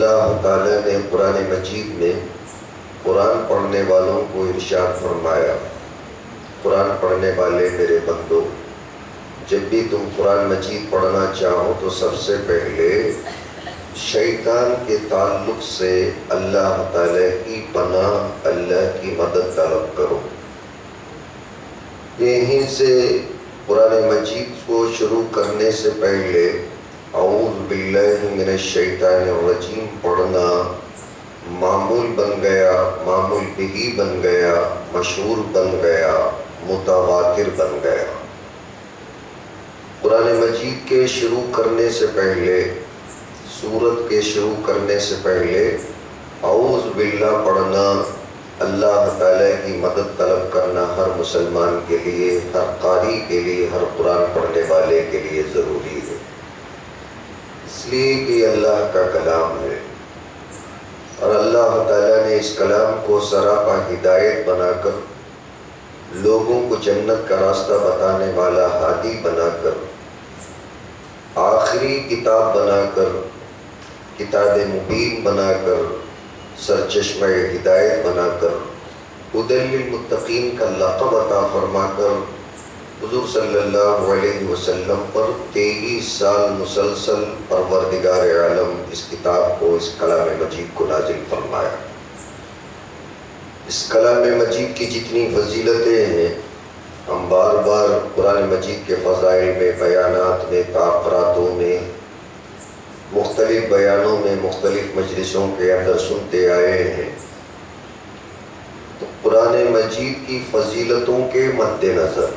اللہ تعالیٰ نے قرآن مجید میں قرآن پڑھنے والوں کو ارشاد فرمایا، قرآن پڑھنے والے میرے بندو، جب بھی تم قرآن مجید پڑھنا چاہو تو سب سے پہلے شیطان کے تعلق سے اللہ تعالیٰ کی پناہ، اللہ کی مدد طلب کرو۔ یہیں سے قرآن مجید کو شروع کرنے سے پہلے اعوذ باللہ من الشیطان الرجیم پڑھنا معمول بن گیا، معمول بھی بن گیا، مشہور بن گیا، متواتر بن گیا۔ قرآن مجید کے شروع کرنے سے پہلے، سورت کے شروع کرنے سے پہلے اعوذ باللہ پڑھنا، اللہ تعالیٰ کی مدد طلب کرنا ہر مسلمان کے لیے، ہر قاری کے لیے، ہر قرآن پڑھنے والے کے لیے ضروری ہے، اس لیے کہ یہ اللہ کا کلام ہے اور اللہ تعالیٰ نے اس کلام کو سراپا ہدایت بنا کر، لوگوں کو جنت کا راستہ بتانے والا ہادی بنا کر، آخری کتاب بنا کر، کتاب مبین بنا کر، سرچشمہ ہدایت بنا کر، ہدی للمتقین کا لقب عطا فرما کر حضور صلی اللہ علیہ وسلم پر 23 سال مسلسل پروردگار عالم اس کتاب کو، اس کلام مجید کو نازل فرمایا۔ اس کلام مجید کی جتنی فضیلتیں ہیں، ہم بار بار قرآن مجید کے فضائل میں، بیانات میں، تعبیراتوں میں، مختلف بیانوں میں، مختلف مجلسوں کے اندر سنتے آئے ہیں۔ تو قرآن مجید کی فضیلتوں کے مد نظر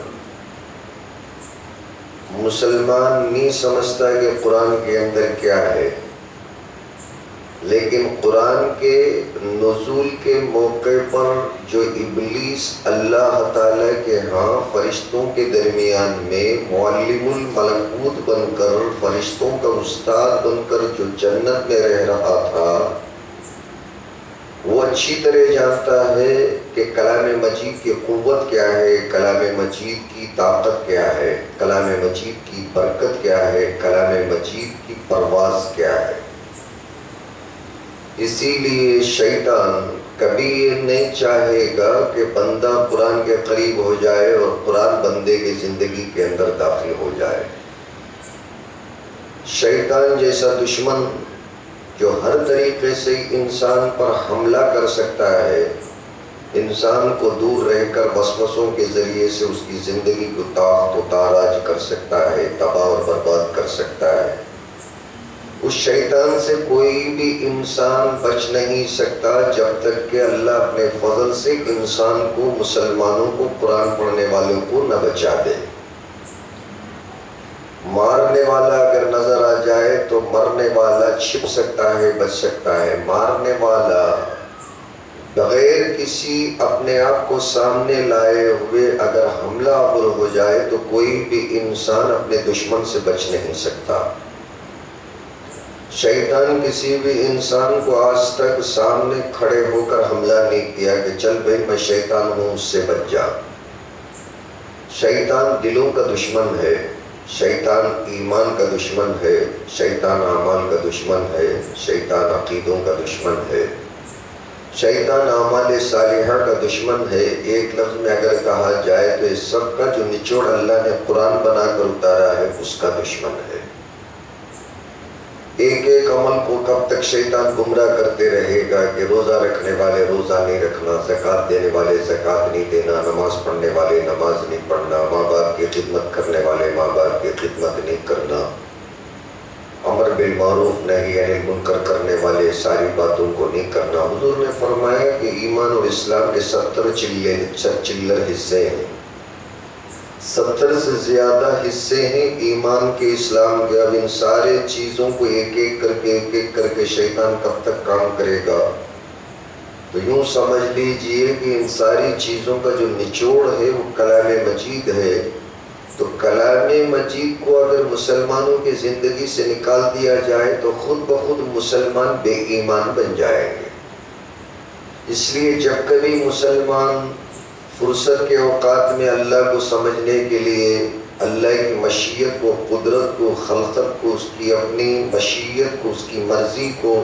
مسلمان نہیں سمجھتا کہ قرآن کے اندر کیا ہے، لیکن قرآن کے نزول کے موقع پر جو ابلیس اللہ تعالیٰ کے ہاں فرشتوں کے درمیان میں معلم الملکوت بن کر، فرشتوں کا استاد بن کر جو جنت میں رہ رہا تھا، وہ اچھی طرح جانتا ہے کہ کلام مجید کی قوت کیا ہے، کلام مجید کی طاقت کیا ہے، کلام مجید کی برکت کیا ہے، کلام مجید کی پرواز کیا ہے۔ اسی لیے شیطان کبھی یہ نہیں چاہے گا کہ بندہ قرآن کے قریب ہو جائے اور قرآن بندے کی زندگی کے اندر داخل ہو جائے۔ شیطان جیسا دشمن جو ہر طریقے سے انسان پر حملہ کر سکتا ہے، انسان کو دور رہ کر وسوسوں کے ذریعے سے اس کی زندگی کو تاخت و تاراج کر سکتا ہے، تباہ اور برباد کر سکتا ہے، اس شیطان سے کوئی بھی انسان بچ نہیں سکتا جب تک کہ اللہ اپنے فضل سے انسان کو، مسلمانوں کو، قرآن پڑھنے والوں کو نہ بچا دے۔ مارنے والا اگر نظر آ جائے تو مرنے والا چھپ سکتا ہے، بچ سکتا ہے۔ مارنے والا بغیر کسی اپنے آپ کو سامنے لائے ہوئے اگر حملہ آور ہو جائے تو کوئی بھی انسان اپنے دشمن سے بچ نہیں سکتا۔ شیطان کسی بھی انسان کو آج تک سامنے کھڑے ہو کر حملہ نہیں کیا کہ چل بھائی میں شیطان ہوں، اس سے بچ جا۔ شیطان دلوں کا دشمن ہے، شیطان ایمان کا دشمن ہے، شیطان اعمال کا دشمن ہے، شیطان عقیدوں کا دشمن ہے، شیطان اعمال صالحہ کا دشمن ہے۔ ایک لفظ میں اگر کہا جائے تو اس سب کا جو نچوڑ اللہ نے قرآن بنا کر اتارا ہے، اس کا دشمن ہے۔ ایک ایک عمل کو کب تک شیطان گمراہ کرتے رہے گا کہ روزہ رکھنے والے روزہ نہیں رکھنا، زکوٰۃ دینے والے زکوٰۃ نہیں دینا، نماز پڑھنے والے نماز نہیں پڑھنا، ماں باپ کی خدمت کرنے والے ماں باپ کی خدمت نہیں کرنا، امر بالمعروف نہی عن المنکر کرنے والے ساری باتوں کو نہیں کرنا۔ حضور نے فرمایا کہ ایمان اور اسلام کے 70 چلر حصے ہیں، 70 سے زیادہ حصے ہیں ایمان کے، اسلام کے۔ اب ان سارے چیزوں کو ایک ایک کر کے شیطان کب تک کام کرے گا؟ تو یوں سمجھ لیجئے کہ ان ساری چیزوں کا جو نچوڑ ہے وہ کلام مجید ہے۔ تو کلام مجید کو اگر مسلمانوں کی زندگی سے نکال دیا جائے تو خود بخود مسلمان بے ایمان بن جائیں گے۔ اس لیے جب کبھی مسلمان فرصت کے اوقات میں اللہ کو سمجھنے کے لیے، اللہ کی مشیت کو، قدرت کو، خلقت کو، اس کی اپنی مشیت کو، اس کی مرضی کو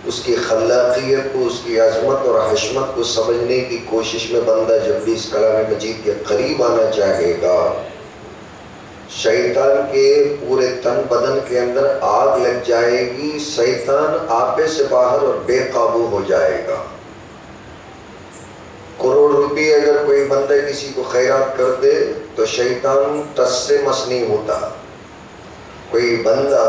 اس کی خلاقیت کو، اس کی عظمت اور حشمت کو سمجھنے کی کوشش میں بندہ جب بھی اس کلام مجید کے قریب آنا چاہے گا، شیطان کے پورے تن بدن کے اندر آگ لگ جائے گی، شیطان آپے سے باہر اور بے قابو ہو جائے گا۔ کروڑ روپے اگر کوئی بندہ کسی کو خیرات کر دے تو شیطان ٹس سے مس نہیں ہوتا۔ کوئی بندہ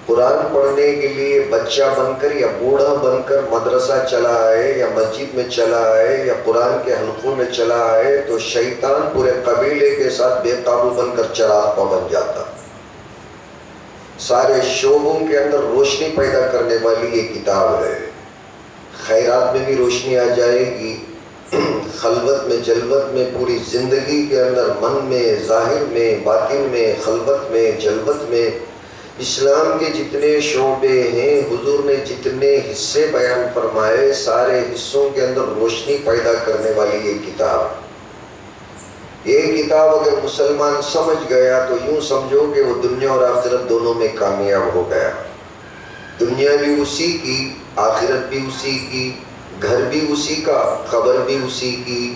قرآن پڑھنے کے لیے بچہ بن کر یا بوڑھا بن کر مدرسہ چلا آئے یا مسجد میں چلا آئے یا قرآن کے حلقوں میں چلا آئے تو شیطان پورے قبیلے کے ساتھ بے قابو بن کر چراغ پا بن جاتا۔ سارے شعبوں کے اندر روشنی پیدا کرنے والی یہ کتاب ہے۔ خیرات میں بھی روشنی آ جائے گی، خلوت میں جلوت میں، پوری زندگی کے اندر، من میں، ظاہر میں، باطن میں، خلوت میں، جلوت میں، اسلام کے جتنے شعبے ہیں، حضور نے جتنے حصے بیان فرمائے، سارے حصوں کے اندر روشنی پیدا کرنے والی یہ کتاب۔ یہ کتاب اگر مسلمان سمجھ گیا تو یوں سمجھو کہ وہ دنیا اور آخرت دونوں میں کامیاب ہو گیا۔ دنیا بھی اسی کی، آخرت بھی اسی کی، گھر بھی اسی کا، قبر بھی اسی کی،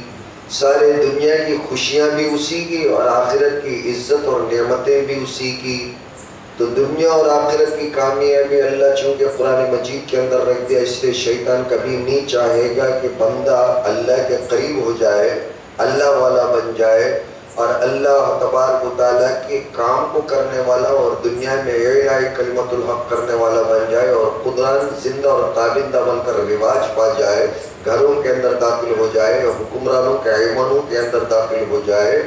سارے دنیا کی خوشیاں بھی اسی کی اور آخرت کی عزت اور نعمتیں بھی اسی کی۔ تو دنیا اور آخرت کی کامیابی اللہ چونکہ قرآن مجید کے اندر رکھ دیا، اس لیے شیطان کبھی نہیں چاہے گا کہ بندہ اللہ کے قریب ہو جائے، اللہ والا بن جائے اور اللہ تبارک و تعالیٰ کے کام کو کرنے والا اور دنیا میں اعلاء کلمت الحق کرنے والا بن جائے اور قرآن زندہ اور تابندہ بن کر رواج پا جائے، گھروں کے اندر داخل ہو جائے، حکمرانوں کے ایوانوں کے اندر داخل ہو جائے،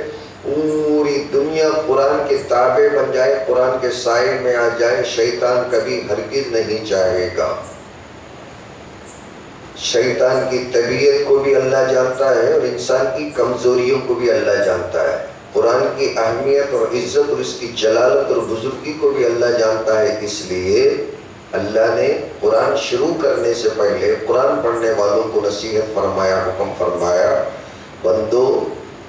پوری دنیا قرآن کے تابع بن جائے، قرآن کے سائے میں آ جائے۔ شیطان کبھی ہرگز نہیں چاہے گا۔ شیطان کی طبیعت کو بھی اللہ جانتا ہے اور انسان کی کمزوریوں کو بھی اللہ جانتا ہے۔ قرآن کی اہمیت اور عزت اور اس کی جلالت اور بزرگی کو بھی اللہ جانتا ہے۔ اس لیے اللہ نے قرآن شروع کرنے سے پہلے قرآن پڑھنے والوں کو نصیحت فرمایا، حکم فرمایا، بندو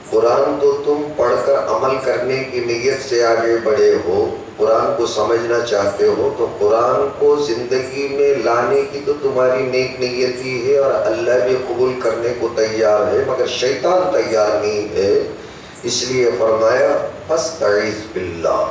قرآن تو تم پڑھ کر عمل کرنے کی نیت سے آگے بڑھے ہو، قرآن کو سمجھنا چاہتے ہو تو قرآن کو زندگی میں لانے کی تو تمہاری نیک نیت ہی ہے اور اللہ بھی قبول کرنے کو تیار ہے، مگر شیطان تیار نہیں ہے۔ اس لیے فرمایا فاستعذ باللہ۔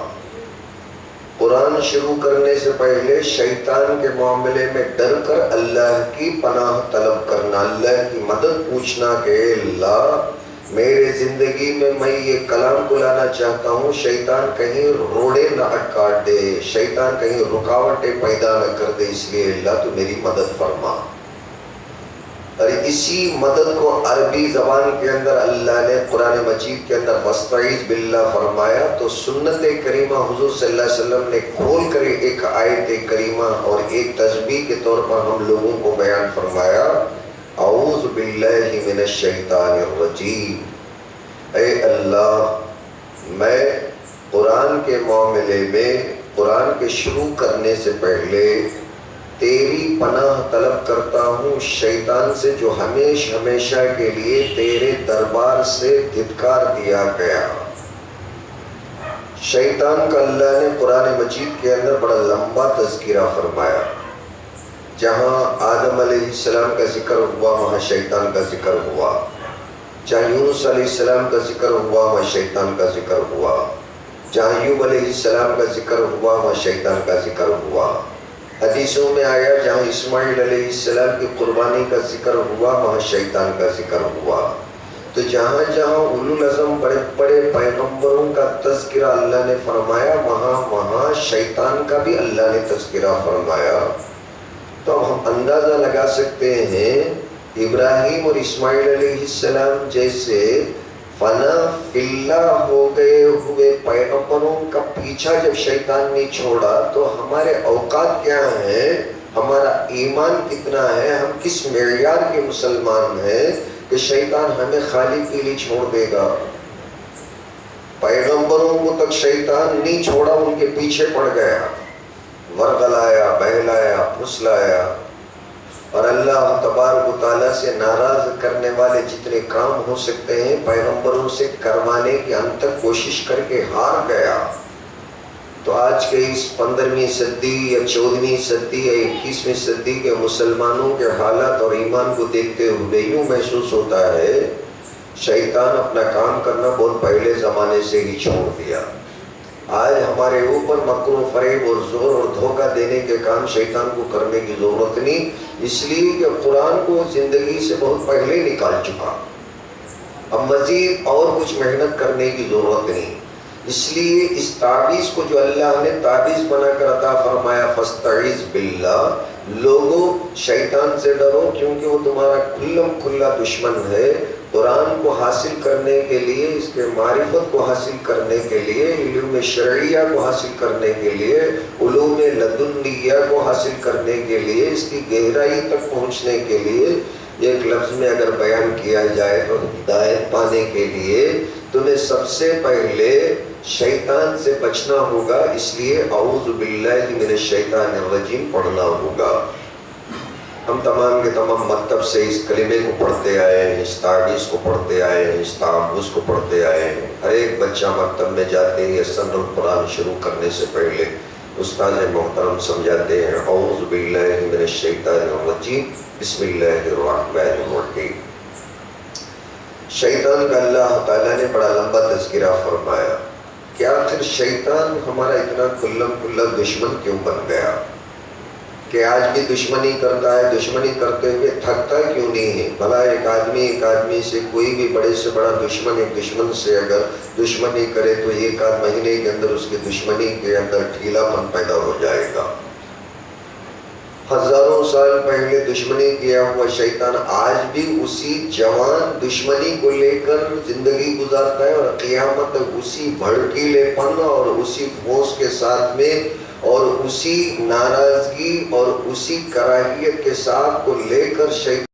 قرآن شروع کرنے سے پہلے شیطان کے معاملے میں ڈر کر اللہ کی پناہ طلب کرنا، اللہ کی مدد پوچھنا کہ اے اللہ میرے زندگی میں یہ کلام کو لانا چاہتا ہوں، شیطان کہیں روڑے نہ کاٹ دے، شیطان کہیں رکاوٹیں پیدا نہ کر دے، اس لیے اللہ تو میری مدد فرما۔ اور اسی مدد کو عربی زبان کے اندر اللہ نے قرآن مجید کے اندر فاستعذ باللہ فرمایا تو سنت کریمہ حضور صلی اللہ علیہ وسلم نے کھول کر ایک آیت کریمہ اور ایک تسبیح کے طور پر ہم لوگوں کو بیان فرمایا، اعوذ باللہ من الشیطان الرجیم۔ اے اللہ میں قرآن کے معاملے میں، قرآن کے شروع کرنے سے پہلے تیری پناہ طلب کرتا ہوں شیطان سے جو ہمیشہ کے لیے تیرے دربار سے دھتکار دیا گیا۔ شیطان کا اللہ نے قرآن مجید کے اندر بڑا لمبا تذکرہ فرمایا۔ جہاں آدم علیہ السلام کا ذکر ہوا وہاں شیطان کا ذکر ہوا، جہاں یونس علیہ السلام کا ذکر ہوا وہاں شیطان کا ذکر ہوا، جہاں ایوب علیہ السلام کا ذکر ہوا وہاں شیطان کا ذکر ہوا۔ حدیثوں میں آیا جہاں اسماعیل علیہ السلام کی قربانی کا ذکر ہوا وہاں شیطان کا ذکر ہوا۔ تو جہاں جہاں اولو العزم بڑے بڑے پیغمبروں کا تذکرہ اللہ نے فرمایا وہاں شیطان کا بھی اللہ نے تذکرہ فرمایا۔ تو ہم اندازہ لگا سکتے ہیں ابراہیم اور اسماعیل علیہ السلام جیسے فنا فی اللہ ہو گئے ہوئے پیغمبروں کا پیچھا جب شیطان نے چھوڑا تو ہمارے اوقات کیا ہیں، ہمارا ایمان کتنا ہے، ہم کس معیار کے مسلمان ہیں کہ شیطان ہمیں خالی کے لیے چھوڑ دے گا۔ پیغمبروں کو تک شیطان نہیں چھوڑا، ان کے پیچھے پڑ گیا، ورغلایا، بہلایا، پھسلایا، اور اللہ تبارک و تعالیٰ سے ناراض کرنے والے جتنے کام ہو سکتے ہیں پیغمبروں سے کروانے کی انت تک کوشش کر کے ہار گیا۔ تو آج کے اس 15ویں صدی یا 14ویں صدی یا 21ویں صدی کے مسلمانوں کے حالات اور ایمان کو دیکھتے ہوئے یوں محسوس ہوتا ہے شیطان اپنا کام کرنا بہت پہلے زمانے سے ہی چھوڑ دیا. آج ہمارے اوپر مکر و فریب اور زور اور دھوکہ دینے کے کام شیطان کو کرنے کی ضرورت نہیں، اس لیے کہ قرآن کو زندگی سے بہت پہلے نکال چکا. اب مزید اور کچھ محنت کرنے کی ضرورت نہیں. اس لیے اس تعویذ کو جو اللہ نے تعویذ بنا کر عطا فرمایا فاستعذ باللہ، لوگوں شیطان سے ڈرو کیونکہ وہ تمہارا کھلم کھلا دشمن ہے. قرآن کو حاصل کرنے کے لیے، اس کے معرفت کو حاصل کرنے کے لیے، علم شرعیہ کو حاصل کرنے کے لیے، علوم لدنیہ کو حاصل کرنے کے لیے، اس کی گہرائی تک پہنچنے کے لیے، ایک لفظ میں اگر بیان کیا جائے تو ہدایت پانے کے لیے تمہیں سب سے پہلے شیطان سے بچنا ہوگا. اس لیے اعوذ باللہ من الشیطان الرجیم پڑھنا ہوگا. ہم تمام کے تمام مکتب سے اس کلمے کو پڑھتے آئے ہیں، اس تعویذ کو پڑھتے آئے ہیں، اس تعوذ کو پڑھتے آئے ہیں. ہر ایک بچہ مکتب میں جاتے ہی سن القرآن شروع کرنے سے پہلے استاد محترم سمجھاتے ہیں اعوذ باللہ من الشیطان الرجیم بسم اللہ الرحمن الرحیم. شیطان کا اللہ تعالیٰ نے بڑا لمبا تذکرہ فرمایا کہ آخر شیطان ہمارا اتنا کھلم کھلا دشمن کیوں بن گیا کہ آج بھی دشمنی کرتا ہے. دشمنی کرتے ہوئے تھکتا کیوں نہیں ہے؟ بھلا ایک آدمی سے، کوئی بھی بڑے سے بڑا دشمن ایک دشمن سے اگر دشمنی کرے تو ایک آدھ مہینے کے اندر اس کی دشمنی کے اندر ڈھیلا پن پیدا ہو جائے گا. ہزاروں سال پہلے دشمنی کیا ہوا شیطان آج بھی اسی جوان دشمنی کو لے کر زندگی گزارتا ہے اور قیامت تک اسی بھڑکیلے پن اور اسی فوس کے ساتھ میں اور اسی ناراضگی اور اسی کراہیت کے ساتھ کو لے کر شیطان